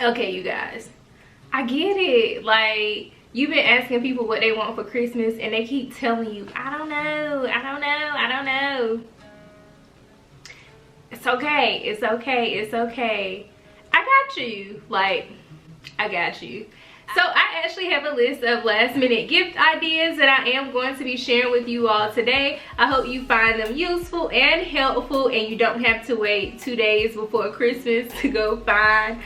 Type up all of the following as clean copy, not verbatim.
Okay, you guys, I get it. Like, you've been asking people what they want for Christmas and they keep telling you, I don't know, I don't know, I don't know. It's okay, it's okay, it's okay. I got you. Like, I got you. So I actually have a list of last minute gift ideas that I am going to be sharing with you all today. I hope you find them useful and helpful and you don't have to wait 2 days before Christmas to go find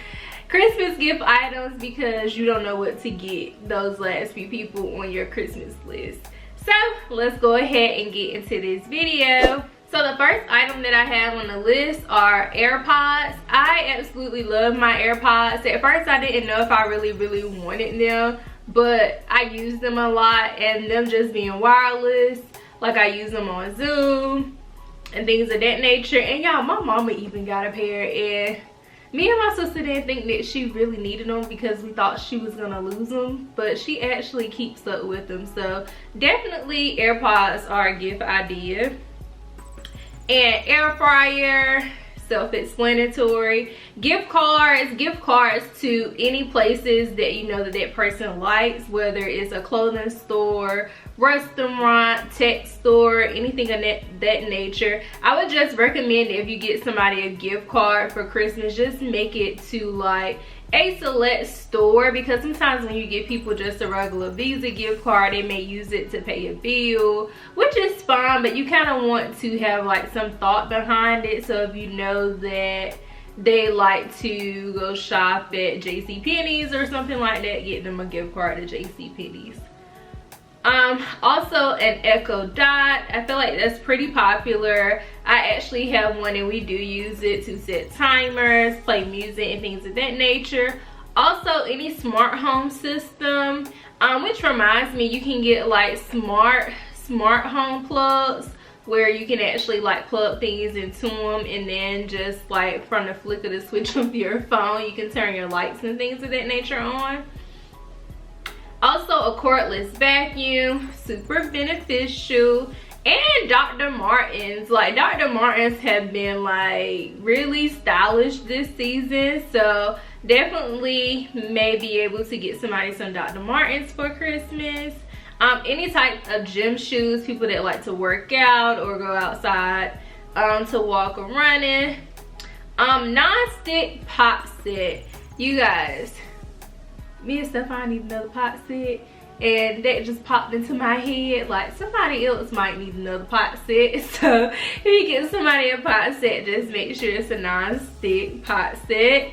Christmas gift items because you don't know what to get those last few people on your Christmas list. So let's go ahead and get into this video. So the first item that I have on the list are AirPods. I absolutely love my AirPods. At first I didn't know if I really wanted them, but I use them a lot, and them just being wireless, like I use them on Zoom and things of that nature. And y'all, my mama even got a pair, and me and my sister didn't think that she really needed them because we thought she was gonna lose them, but she actually keeps up with them. So definitely AirPods are a gift idea. And air fryer, self-explanatory. Gift cards to any places that you know that person likes, whether it's a clothing store, restaurant, tech store, anything of that nature. I would just recommend if you get somebody a gift card for Christmas, just make it to like a select store, because sometimes when you give people just a regular Visa gift card, they may use it to pay a bill, which is fine, but you kind of want to have like some thought behind it. So if you know that they like to go shop at JCPenney's or something like that, get them a gift card to JCPenney's. Also an Echo Dot. I feel like that's pretty popular. I actually have one and we do use it to set timers, play music and things of that nature. Also any smart home system, which reminds me, you can get like smart home plugs where you can actually like plug things into them, and then just like from the flick of the switch of your phone, you can turn your lights and things of that nature on. Also a cordless vacuum, super beneficial. And Dr. Martens, like Dr. Martens have been like really stylish this season, so definitely may be able to get somebody some Dr. Martens for Christmas. Any type of gym shoes, people that like to work out or go outside to walk or running. Non-stick pot set. You guys, me and Stefan need another pot set, and that just popped into my head like somebody else might need another pot set. So if you get somebody a pot set, just make sure it's a non-stick pot set.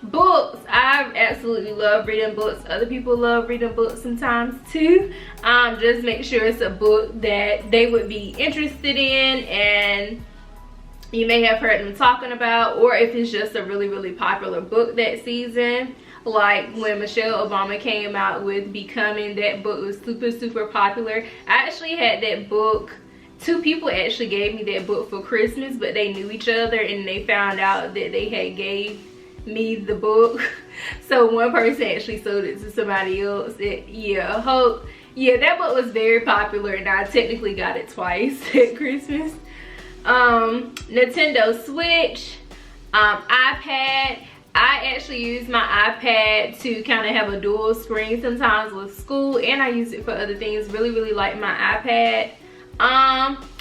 Books. I absolutely love reading books. Other people love reading books sometimes too. Just make sure it's a book that they would be interested in and you may have heard them talking about, or if it's just a really popular book that season. Like when Michelle Obama came out with Becoming, that book was super popular. I actually had that book. 2 people actually gave me that book for Christmas, but they knew each other and they found out that they had gave me the book. So one person actually sold it to somebody else. Yeah, that book was very popular, and I technically got it twice at Christmas. Nintendo Switch, iPad. I actually use my iPad to kind of have a dual screen sometimes with school, and I use it for other things. Really like my iPad.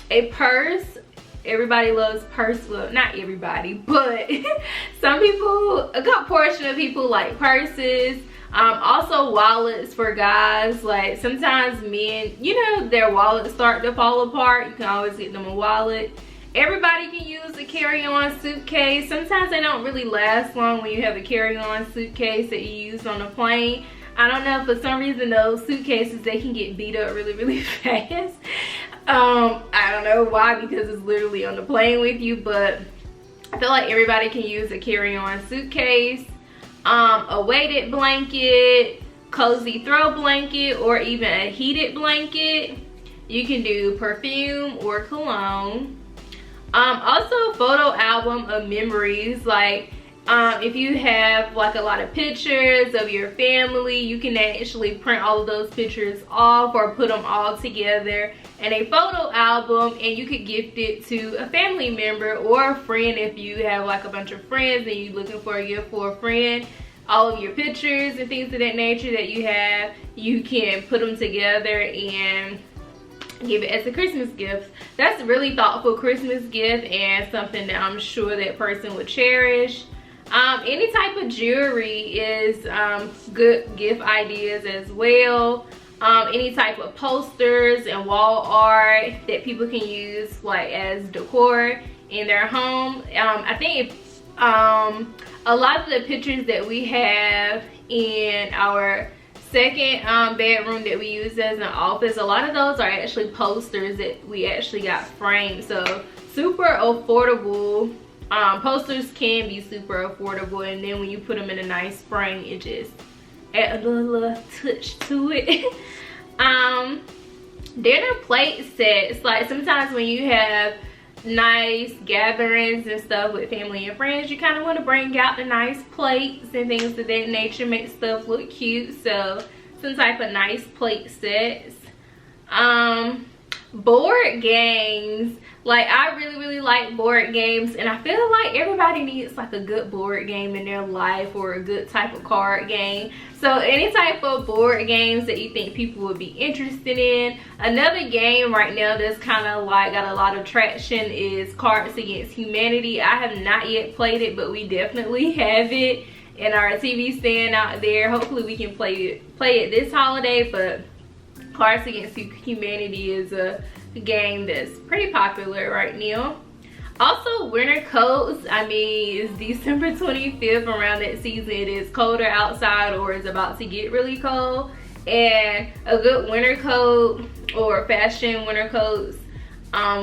A purse. Everybody loves purse. Well, not everybody, but some people, a good portion of people like purses. Also wallets for guys. Like sometimes men, you know, their wallets start to fall apart. You can always get them a wallet. Everybody can use a carry-on suitcase. Sometimes they don't really last long when you have a carry-on suitcase that you use on a plane. I don't know, for some reason those suitcases, they can get beat up really fast. I don't know why, because it's literally on the plane with you, but I feel like everybody can use a carry-on suitcase. A weighted blanket, cozy throw blanket, or even a heated blanket. You can do perfume or cologne. Also a photo album of memories. Like If you have like a lot of pictures of your family, you can actually print all of those pictures off or put them all together in a photo album, and you could gift it to a family member or a friend. If you have like a bunch of friends and you're looking for a gift for a friend, all of your pictures and things of that nature that you have, you can put them together and give it as a Christmas gift. That's a really thoughtful Christmas gift and something that I'm sure that person would cherish. Any type of jewelry is good gift ideas as well. Any type of posters and wall art that people can use like as decor in their home. I think a lot of the pictures that we have in our second bedroom that we use as an office, a lot of those are actually posters that we actually got framed. So super affordable. Posters can be super affordable, and then when you put them in a nice frame, it just adds a little touch to it. Dinner plate sets, like sometimes when you have nice gatherings and stuff with family and friends, you kind of want to bring out the nice plates and things of that nature, make stuff look cute. So some type of nice plate sets. Board games, like I really like board games, and I feel like everybody needs like a good board game in their life or a good type of card game. So any type of board games that you think people would be interested in. Another game right now that's kind of like got a lot of traction is Cards Against Humanity. I have not yet played it, but we definitely have it in our TV stand out there. Hopefully we can play it this holiday, but Cards Against Humanity is a game that's pretty popular right now. Also winter coats. I mean, it's December 25th, around that season. It is colder outside, or it's about to get really cold, and a good winter coat or fashion winter coats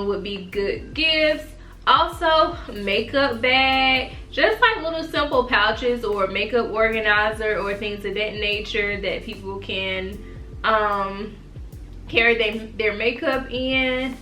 would be good gifts. Also makeup bag, just like little simple pouches or makeup organizer or things of that nature that people can carry their makeup in.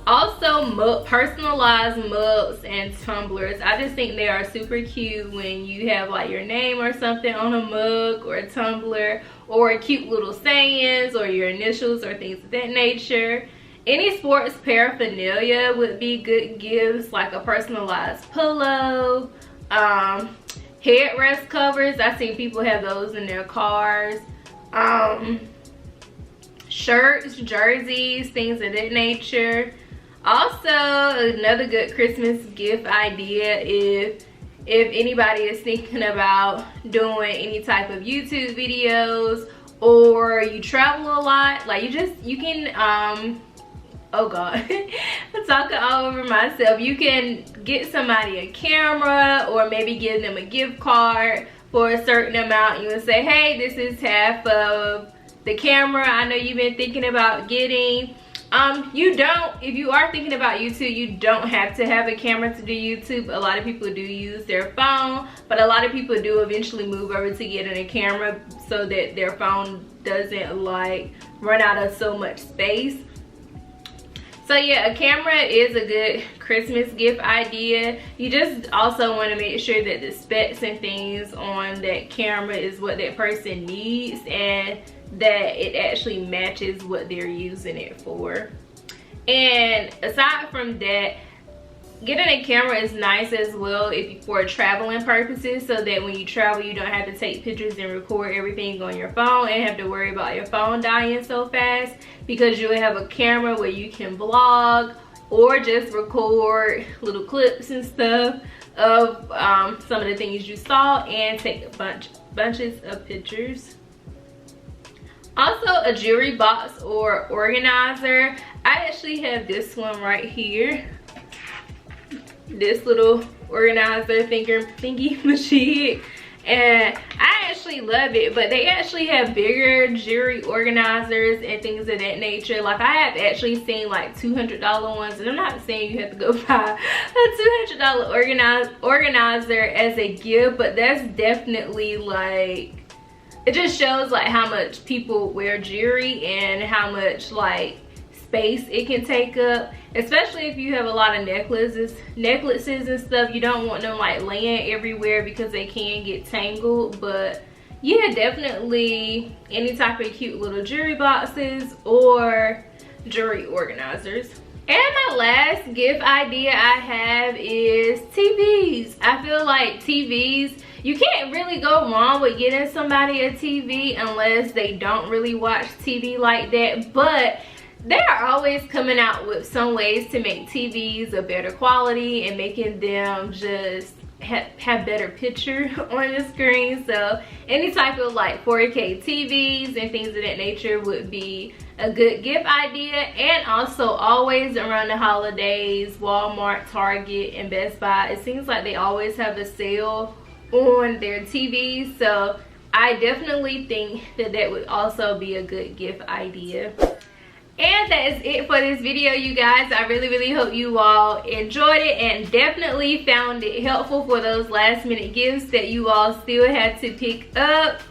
Also personalized mugs and tumblers. I just think they are super cute when you have like your name or something on a mug or a tumbler, or cute little sayings or your initials or things of that nature. Any sports paraphernalia would be good gifts, like a personalized pillow, headrest covers. I've seen people have those in their cars. Shirts, jerseys, things of that nature. Also, another good Christmas gift idea, if anybody is thinking about doing any type of YouTube videos, or you travel a lot, like you can oh god, I'm talking all over myself. You can get somebody a camera, or maybe give them a gift card for a certain amount. You would say, hey, this is half of the camera I know you've been thinking about getting. If you are thinking about YouTube, you don't have to have a camera to do YouTube. A lot of people do use their phone, but a lot of people do eventually move over to getting a camera so that their phone doesn't like run out of so much space. So yeah, a camera is a good Christmas gift idea. You just also want to make sure that the specs and things on that camera is what that person needs, and that it actually matches what they're using it for. And aside from that, getting a camera is nice as well for traveling purposes, so that when you travel you don't have to take pictures and record everything on your phone and have to worry about your phone dying so fast, because you'll have a camera where you can vlog or just record little clips and stuff of some of the things you saw and take bunches of pictures. Also a jewelry box or organizer. I actually have this one right here, this little organizer thingy machine, and I actually love it. But they actually have bigger jewelry organizers and things of that nature. Like I have actually seen like $200 ones, and I'm not saying you have to go buy a $200 organizer as a gift, but that's definitely like, it just shows like how much people wear jewelry and how much like space it can take up, especially if you have a lot of necklaces and stuff. You don't want them like laying everywhere because they can get tangled. But yeah, definitely any type of cute little jewelry boxes or jewelry organizers. And my last gift idea I have is TVs. I feel like TVs, you can't really go wrong with getting somebody a TV unless they don't really watch TV like that. But they are always coming out with some ways to make TVs a better quality and making them just have better picture on the screen. So any type of like 4K TVs and things of that nature would be a good gift idea. And also always around the holidays, Walmart, Target, and Best Buy, it seems like they always have a sale on their TVs. So I definitely think that that would also be a good gift idea. And that is it for this video, you guys. I really hope you all enjoyed it and definitely found it helpful for those last minute gifts that you all still had to pick up.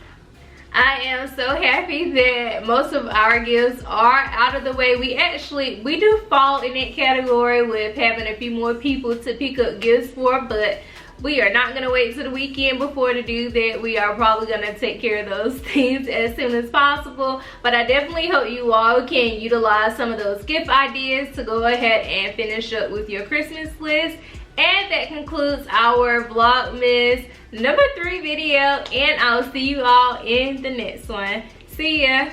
I am so happy that most of our gifts are out of the way. We do fall in that category with having a few more people to pick up gifts for, but we are not going to wait till the weekend before to do that. We are probably going to take care of those things as soon as possible. But I definitely hope you all can utilize some of those gift ideas to go ahead and finish up with your Christmas list. And that concludes our Vlogmas number 3 video. And I'll see you all in the next one. See ya.